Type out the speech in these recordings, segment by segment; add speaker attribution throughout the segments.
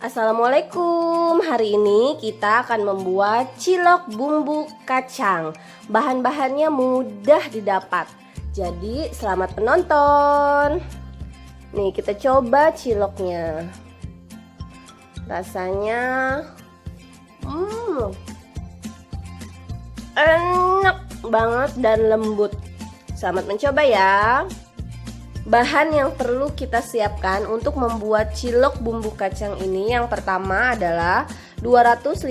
Speaker 1: Assalamualaikum. Hari ini kita akan membuat cilok bumbu kacang. Bahan-bahannya mudah didapat. Jadi selamat menonton. Nih kita coba ciloknya. Rasanya enak banget dan lembut. Selamat mencoba ya. Bahan yang perlu kita siapkan untuk membuat cilok bumbu kacang ini, yang pertama adalah 250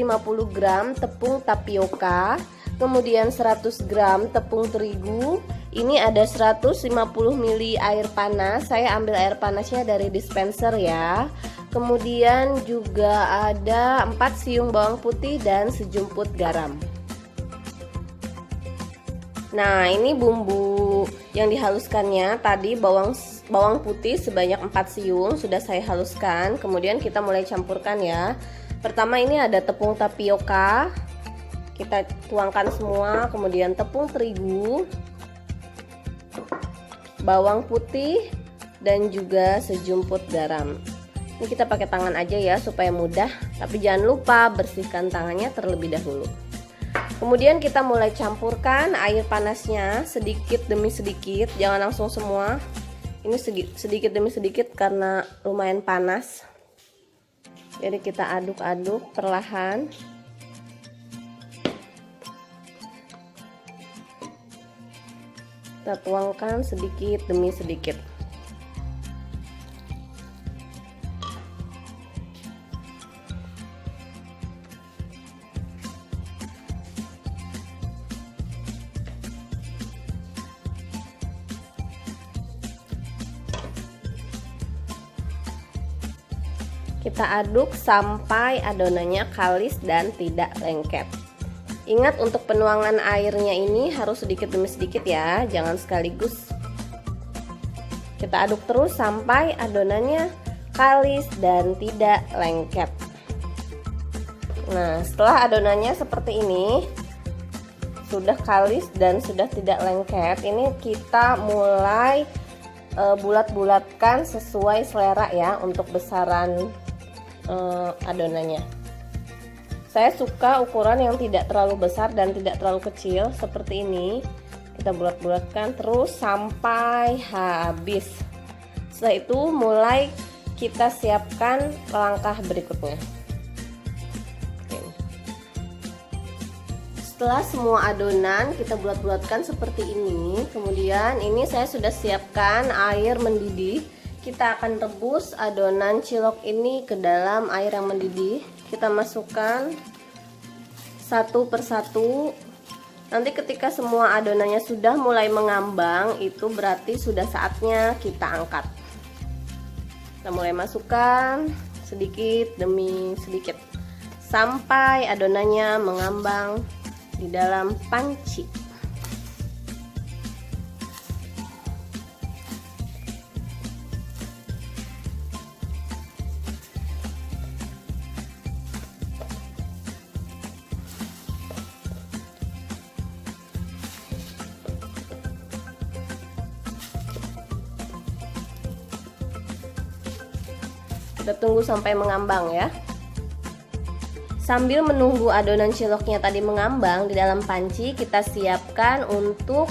Speaker 1: gram tepung tapioka, kemudian 100 gram tepung terigu. Ini ada 150 ml air panas. Saya ambil air panasnya dari dispenser ya. Kemudian juga ada 4 siung bawang putih dan sejumput garam. Nah, ini bumbu yang dihaluskannya tadi, bawang putih sebanyak 4 siung sudah saya haluskan. Kemudian kita mulai campurkan ya. Pertama ini ada tepung tapioka. Kita tuangkan semua, kemudian tepung terigu, bawang putih dan juga sejumput garam. Ini kita pakai tangan aja ya supaya mudah, tapi jangan lupa bersihkan tangannya terlebih dahulu. Kemudian kita mulai campurkan air panasnya sedikit demi sedikit, jangan langsung semua. Ini sedikit demi sedikit karena lumayan panas. Jadi kita aduk-aduk perlahan. Kita tuangkan sedikit demi sedikit. Kita aduk sampai adonannya kalis dan tidak lengket. Ingat, untuk penuangan airnya ini harus sedikit demi sedikit ya, jangan sekaligus. Kita aduk terus sampai adonannya kalis dan tidak lengket. Nah, setelah adonannya seperti ini, sudah kalis dan sudah tidak lengket, ini kita mulai bulat-bulatkan sesuai selera ya untuk besaran adonannya. Saya suka ukuran yang tidak terlalu besar dan tidak terlalu kecil seperti ini. Kita bulat-bulatkan terus sampai habis. Setelah itu mulai kita siapkan langkah berikutnya. Setelah semua adonan kita bulat-bulatkan seperti ini, kemudian ini saya sudah siapkan air mendidih. Kita akan rebus adonan cilok ini ke dalam air yang mendidih. Kita masukkan satu persatu. Nanti ketika semua adonannya sudah mulai mengambang, itu berarti sudah saatnya kita angkat. Kita mulai masukkan sedikit demi sedikit sampai adonannya mengambang di dalam panci. Kita tunggu sampai mengambang ya. Sambil menunggu adonan ciloknya tadi mengambang di dalam panci, kita siapkan untuk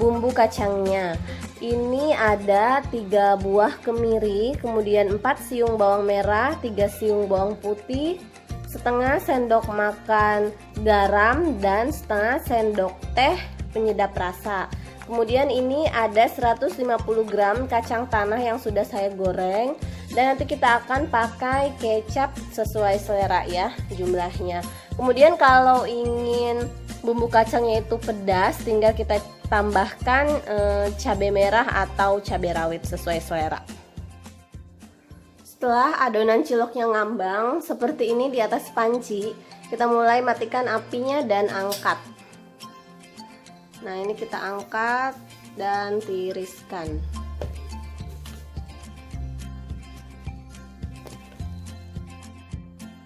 Speaker 1: bumbu kacangnya. Ini ada 3 buah kemiri, kemudian 4 siung bawang merah, 3 siung bawang putih, setengah sendok makan garam, dan setengah sendok teh penyedap rasa. Kemudian ini ada 150 gram kacang tanah yang sudah saya goreng. Dan nanti kita akan pakai kecap sesuai selera ya jumlahnya. Kemudian kalau ingin bumbu kacangnya itu pedas, tinggal kita tambahkan cabai merah atau cabai rawit sesuai selera. Setelah adonan ciloknya ngambang seperti ini di atas panci, kita mulai matikan apinya dan angkat. Nah, ini kita angkat dan tiriskan.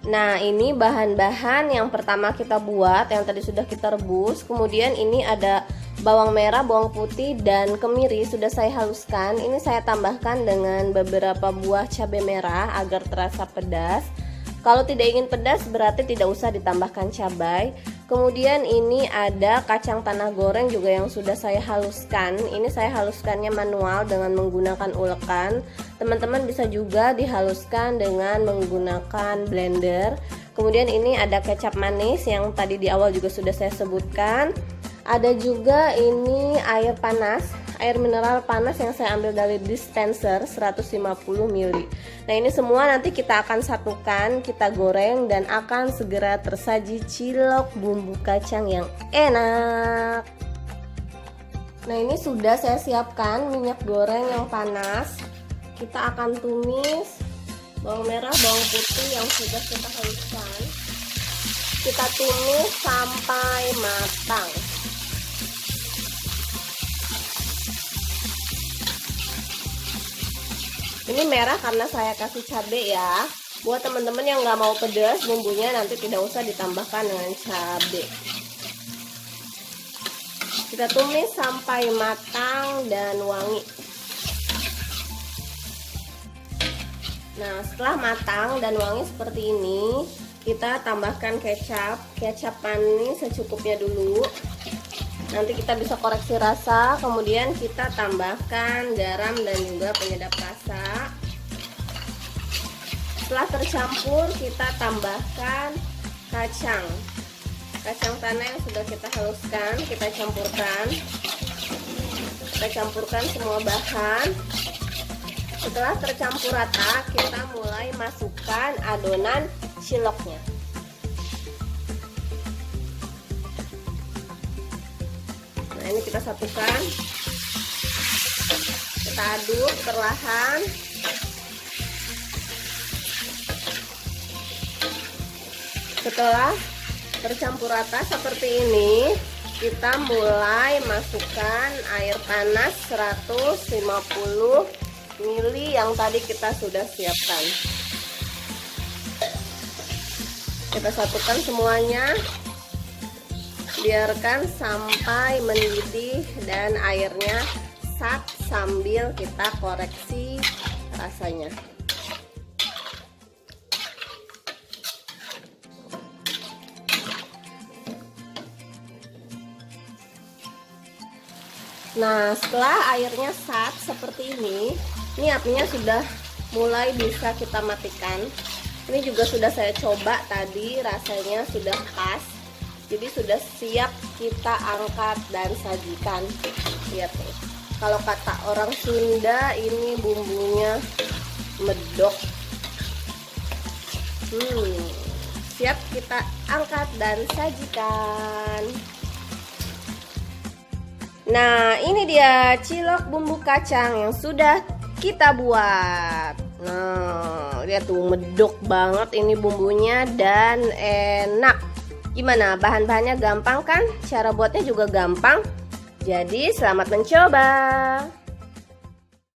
Speaker 1: Nah, ini bahan-bahan yang pertama kita buat, yang tadi sudah kita rebus. Kemudian ini ada bawang merah, bawang putih, dan kemiri sudah saya haluskan. Ini saya tambahkan dengan beberapa buah cabai merah agar terasa pedas. Kalau tidak ingin pedas berarti tidak usah ditambahkan cabai. Kemudian ini ada kacang tanah goreng juga yang sudah saya haluskan. Ini saya haluskannya manual dengan menggunakan ulekan. Teman-teman bisa juga dihaluskan dengan menggunakan blender. Kemudian ini ada kecap manis yang tadi di awal juga sudah saya sebutkan. Ada juga ini air panas, air mineral panas yang saya ambil dari dispenser 150 ml. Nah, ini semua nanti kita akan satukan, kita goreng dan akan segera tersaji cilok bumbu kacang yang enak. Nah, ini sudah saya siapkan minyak goreng yang panas. Kita akan tumis bawang merah, bawang putih yang sudah kita haluskan. Kita tumis sampai matang. Ini merah karena saya kasih cabai ya. Buat teman-teman yang nggak mau pedas bumbunya nanti tidak usah ditambahkan dengan cabai. Kita tumis sampai matang dan wangi. Nah, setelah matang dan wangi seperti ini, kita tambahkan kecap manis secukupnya dulu. Nanti kita bisa koreksi rasa, kemudian kita tambahkan garam dan juga penyedap rasa. Setelah tercampur, kita tambahkan kacang tanah yang sudah kita haluskan, kita campurkan semua bahan. Setelah tercampur rata, kita mulai masukkan adonan ciloknya. Nah, ini kita satukan, kita aduk perlahan. Setelah tercampur rata seperti ini, kita mulai masukkan air panas 150 ml yang tadi kita sudah siapkan. Kita satukan semuanya. Biarkan sampai mendidih dan airnya sat sambil kita koreksi rasanya. Nah, setelah airnya sat seperti ini apinya sudah mulai bisa kita matikan. Ini juga sudah saya coba tadi, rasanya sudah pas. Jadi sudah siap kita angkat dan sajikan. Lihat nih, kalau kata orang Sunda ini bumbunya medok. Siap kita angkat dan sajikan. Nah, ini dia cilok bumbu kacang yang sudah kita buat. Nah, lihat tuh, medok banget ini bumbunya dan enak. Gimana, bahan-bahannya gampang kan? Cara buatnya juga gampang. Jadi selamat mencoba.